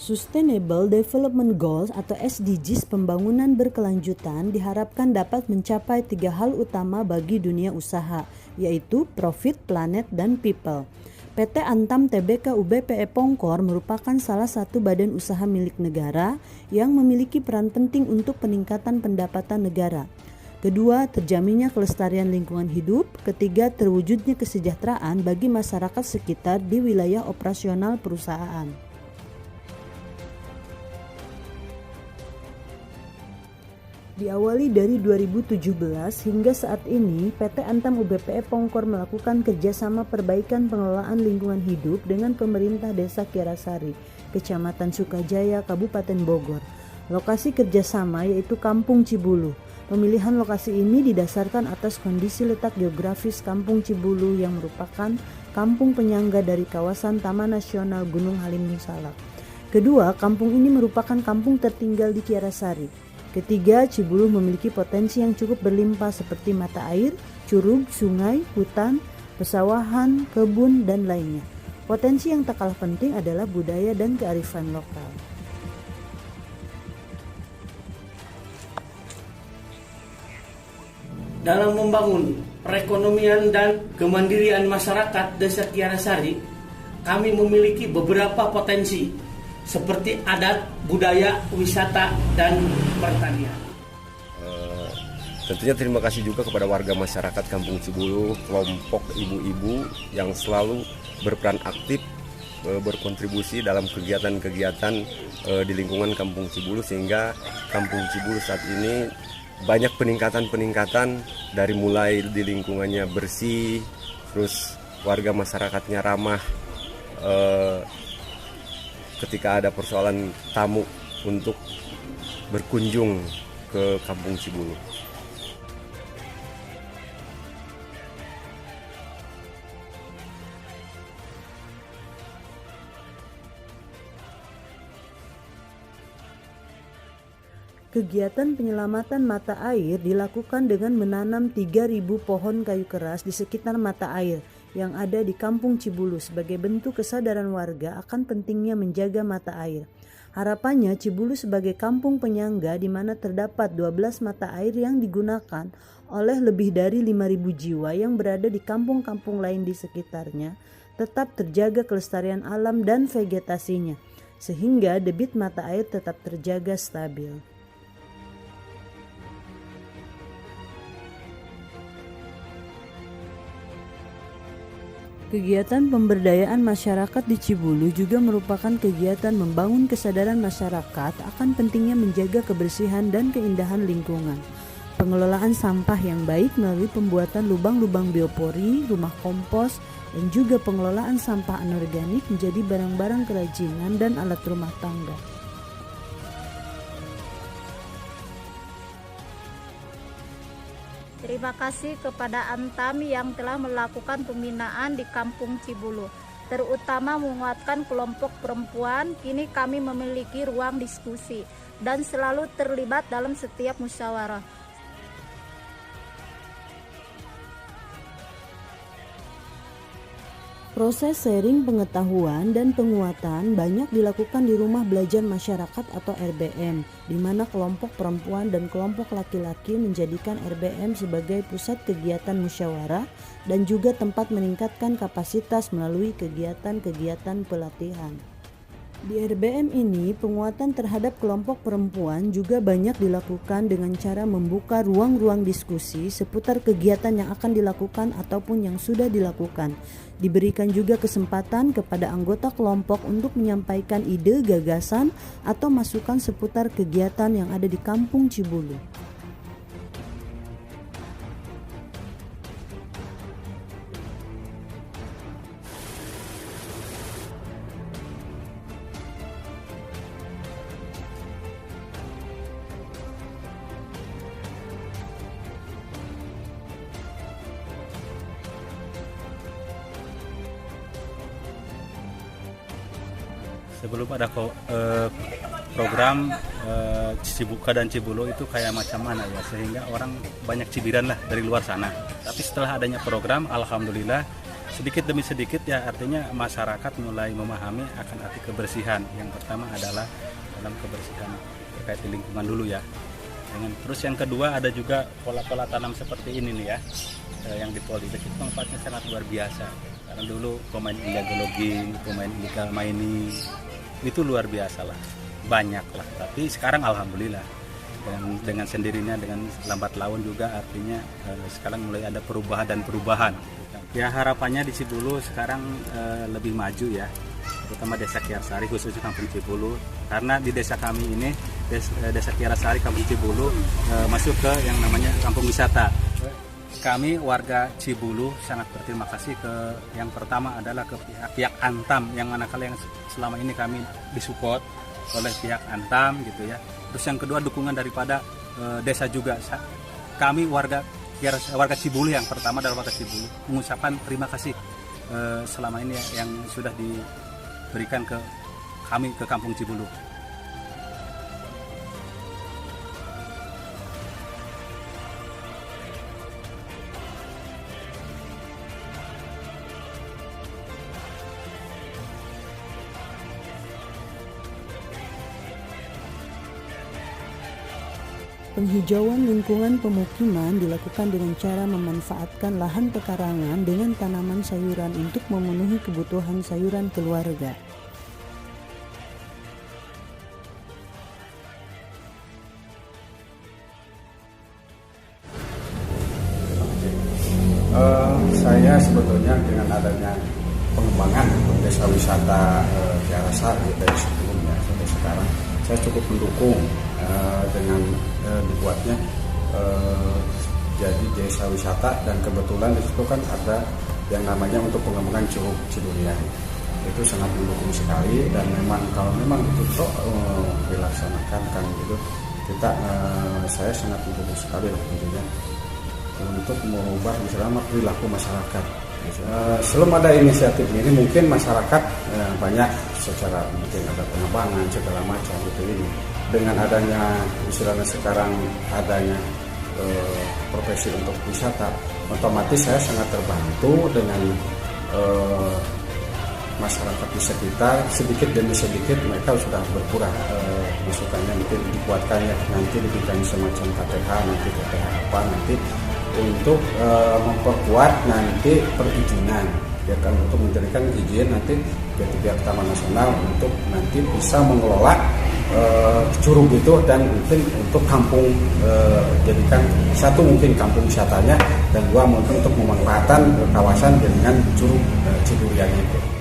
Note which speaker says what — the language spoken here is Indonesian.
Speaker 1: Sustainable Development Goals atau SDGs pembangunan berkelanjutan diharapkan dapat mencapai 3 hal utama bagi dunia usaha, yaitu profit, planet, dan people. PT Antam Tbk UBPE Pongkor merupakan salah satu badan usaha milik negara yang memiliki peran penting untuk peningkatan pendapatan negara. Kedua, terjaminnya kelestarian lingkungan hidup. Ketiga, terwujudnya kesejahteraan bagi masyarakat sekitar di wilayah operasional perusahaan. Diawali dari 2017 hingga saat ini, PT Antam UBPE Pongkor melakukan kerjasama perbaikan pengelolaan lingkungan hidup dengan pemerintah Desa Kiarasari, Kecamatan Sukajaya, Kabupaten Bogor. Lokasi kerjasama yaitu Kampung Cibulu. Pemilihan lokasi ini didasarkan atas kondisi letak geografis Kampung Cibulu yang merupakan kampung penyangga dari kawasan Taman Nasional Gunung Halimun Salak. Kedua, kampung ini merupakan kampung tertinggal di Kiarasari. Ketiga, Cibulu memiliki potensi yang cukup berlimpah seperti mata air, curug, sungai, hutan, pesawahan, kebun, dan lainnya. Potensi yang tak kalah penting adalah budaya dan kearifan lokal.
Speaker 2: Dalam membangun perekonomian dan kemandirian masyarakat Desa Kiarasari, kami memiliki beberapa potensi seperti adat, budaya, wisata, dan pertanian.
Speaker 3: Tentunya terima kasih juga kepada warga masyarakat Kampung Cibulu, kelompok ibu-ibu yang selalu berperan aktif berkontribusi dalam kegiatan-kegiatan di lingkungan Kampung Cibulu, sehingga Kampung Cibulu saat ini banyak peningkatan dari mulai di lingkungannya bersih, terus warga masyarakatnya ramah ketika ada persoalan tamu untuk berkunjung ke Kampung Cibulu.
Speaker 1: Kegiatan penyelamatan mata air dilakukan dengan menanam 3.000 pohon kayu keras di sekitar mata air yang ada di Kampung Cibulu sebagai bentuk kesadaran warga akan pentingnya menjaga mata air. Harapannya Cibulu sebagai kampung penyangga di mana terdapat 12 mata air yang digunakan oleh lebih dari 5.000 jiwa yang berada di kampung-kampung lain di sekitarnya tetap terjaga kelestarian alam dan vegetasinya, sehingga debit mata air tetap terjaga stabil. Kegiatan pemberdayaan masyarakat di Cibulu juga merupakan kegiatan membangun kesadaran masyarakat akan pentingnya menjaga kebersihan dan keindahan lingkungan. Pengelolaan sampah yang baik melalui pembuatan lubang-lubang biopori, rumah kompos, dan juga pengelolaan sampah anorganik menjadi barang-barang kerajinan dan alat rumah tangga.
Speaker 4: Terima kasih kepada Antam yang telah melakukan pembinaan di Kampung Cibulu, terutama menguatkan kelompok perempuan. Kini kami memiliki ruang diskusi dan selalu terlibat dalam setiap musyawarah.
Speaker 1: Proses sharing pengetahuan dan penguatan banyak dilakukan di Rumah Belajar Masyarakat atau RBM, di mana kelompok perempuan dan kelompok laki-laki menjadikan RBM sebagai pusat kegiatan musyawarah dan juga tempat meningkatkan kapasitas melalui kegiatan-kegiatan pelatihan. Di RBM ini, penguatan terhadap kelompok perempuan juga banyak dilakukan dengan cara membuka ruang-ruang diskusi seputar kegiatan yang akan dilakukan ataupun yang sudah dilakukan. Diberikan juga kesempatan kepada anggota kelompok untuk menyampaikan ide, gagasan, atau masukan seputar kegiatan yang ada di Kampung Cibulu.
Speaker 5: Sebelum ada program Cibuka dan Cibulu itu kayak macam mana ya, sehingga orang banyak cibiran lah dari luar sana. Tapi setelah adanya program, alhamdulillah sedikit demi sedikit ya, artinya masyarakat mulai memahami akan arti kebersihan. Yang pertama adalah dalam kebersihan terkait di lingkungan dulu ya. Terus yang kedua ada juga pola-pola tanam seperti ini nih ya, yang di Polybag itu manfaatnya sangat luar biasa. Karena dulu pemain illegal logging, pemain illegal mining itu luar biasa lah, banyak lah. Tapi sekarang alhamdulillah dengan sendirinya, dengan lambat laun juga, artinya sekarang mulai ada perubahan. Ya harapannya di Cibulu sekarang lebih maju ya, terutama Desa Kiarasari khususnya Kampung Cibulu, karena di desa kami ini Desa Kiarasari Kampung Cibulu masuk ke yang namanya kampung wisata. Kami warga Cibulu sangat berterima kasih ke yang pertama adalah ke pihak Antam, yang manakala yang selama ini kami disupport oleh pihak Antam gitu ya. Terus yang kedua dukungan daripada desa juga. Kami warga Cibulu, yang pertama adalah warga Cibulu, mengucapkan terima kasih selama ini yang sudah diberikan ke kami, ke Kampung Cibulu.
Speaker 1: Penghijauan lingkungan pemukiman dilakukan dengan cara memanfaatkan lahan pekarangan dengan tanaman sayuran untuk memenuhi kebutuhan sayuran keluarga.
Speaker 6: Saya sebetulnya dengan adanya pengembangan desa wisata Kiarasari dari sebelumnya sampai sekarang, saya cukup mendukung dengan dibuatnya jadi desa wisata, dan kebetulan di situ kan ada yang namanya untuk pengembangan Curug Cidurian. Itu sangat mendukung sekali, dan memang kalau memang itu dilaksanakan kan gitu, saya sangat mendukung sekali lah tentunya untuk merubah misalnya perilaku masyarakat. Sebelum ada inisiatif ini mungkin masyarakat banyak secara mungkin ada pengembangan segala macam gitu ini. Dengan adanya istilahnya sekarang adanya profesi untuk wisata, otomatis saya sangat terbantu dengan masyarakat di sekitar. Sedikit demi sedikit mereka sudah berkurang masukannya, mungkin dibuatkannya nanti dibikin semacam KTH, nanti KTH apa nanti untuk memperkuat nanti perizinan ya kan, untuk menjadikan izin nanti dari pihak Taman Nasional untuk nanti bisa mengelola curug itu, dan mungkin untuk kampung jadikan satu mungkin kampung wisatanya, dan dua mungkin untuk memanfaatkan kawasan dengan curug Cidurian itu.